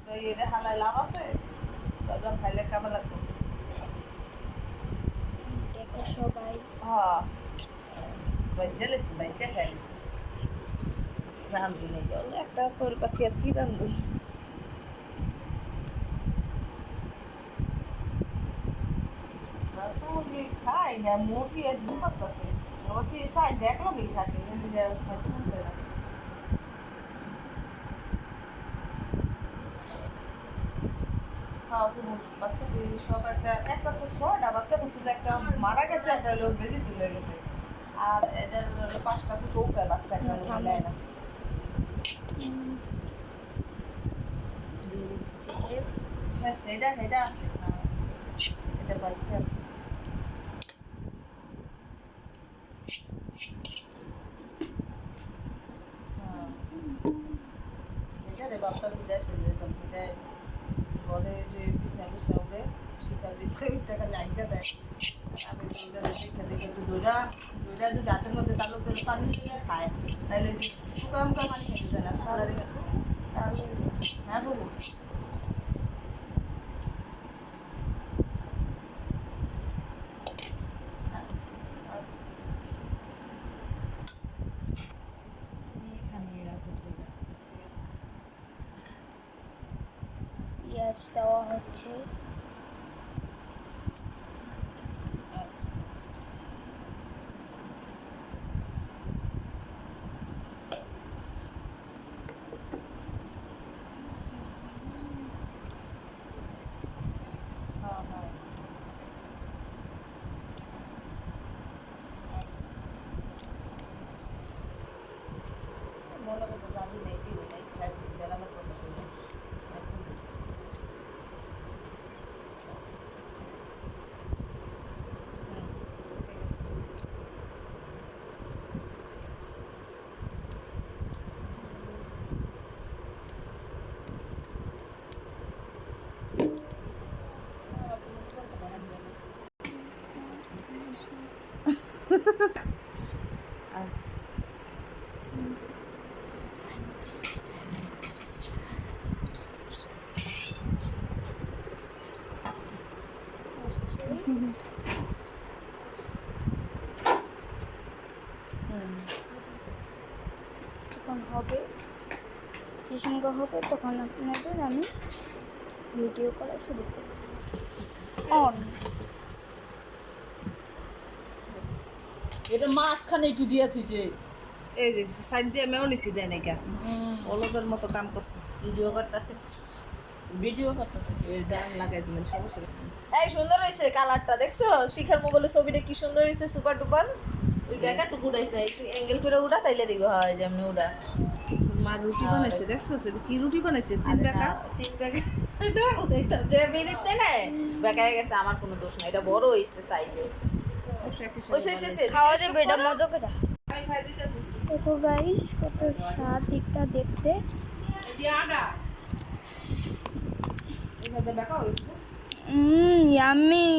তো এর হালায় লাভ আছে ভাবলাম খাইলে কেমন লাগবে দেখো সবাই হ্যাঁ বাইচা খাইছি রান্ধি নেই জল একটা করে পাখি আর কি রান্ধু মুরগি খাই না মুরগি আর ডিম পারতেছে ওটি সাইড দেখলো কি থাকে খাইতে মন চায় না হ্যাঁ পুরুষ বাচ্চাটি সব একটা তো ছয়টা বাচ্চা বলছিল একটা মারা গেছে একটা হলো বেজি তুলে গেছে আর এদের হলো 5টা চৌকায় বাচ্চা একটা নেয় না দিয়ে দিচ্ছি চিকেন হ্যাঁ এটা আছে হ্যাঁ এটা বাচ্চা আছে হ্যাঁ এটা রে বাচ্চা দেশে এটা ঘরে যে বিছনা উঠে শিকার দিচ্ছে টাকা লাগবে দেয় আমি দুইটা দেখে একটু দোজা যদি হাতের মধ্যে তাহলে তো পানি দিয়ে খায় তাহলে যে শুকা মুখা পানি খেতে দেয় না হ্যাঁ বলুন পেঁয়াজ দেওয়া হচ্ছে মনে করছে দাদি নেই টিভি নেই খাইতেছি গ্রামের কথা শুনে আচ্ছা যখন হবে কি সঙ্গে হবে তখন আপনাদের আমি ভিডিও করা শুরু করব অন এটা মাঝখানে একটু দিয়েছি যে এই যে সাইড দিয়ে মেও নিছি দেয় নাকি অলদের মতো কাম করছে ভিডিও করতেছে ভিডিও করতেছে দাম লাগাই দিলেন সমস্যা এই সুন্দর হয়েছে কালারটা দেখছো শিখার মোবাইলের ছবিটা কি সুন্দর হয়েছে সুপার ডুপার ওই ব্যাগটা টুকু উড়াইছে না একটু অ্যাঙ্গেল করে উড়া তাইলে দিবে হয় যেমনি উড়া মা রুটি বানাইছে দেখছো সেটা কি রুটি বানাইছে 3 টাকা 3 ব্যাগ এটা দেখতাম যে বেরিতে না বেকায় গেছে আমার কোনো দোষ না এটা বড় হইছে সাইজে খাওয়া যাবে এটা মজা করে দেখো গাইস কত স্বাদ দিকটা দেখতে ইয়াম্মি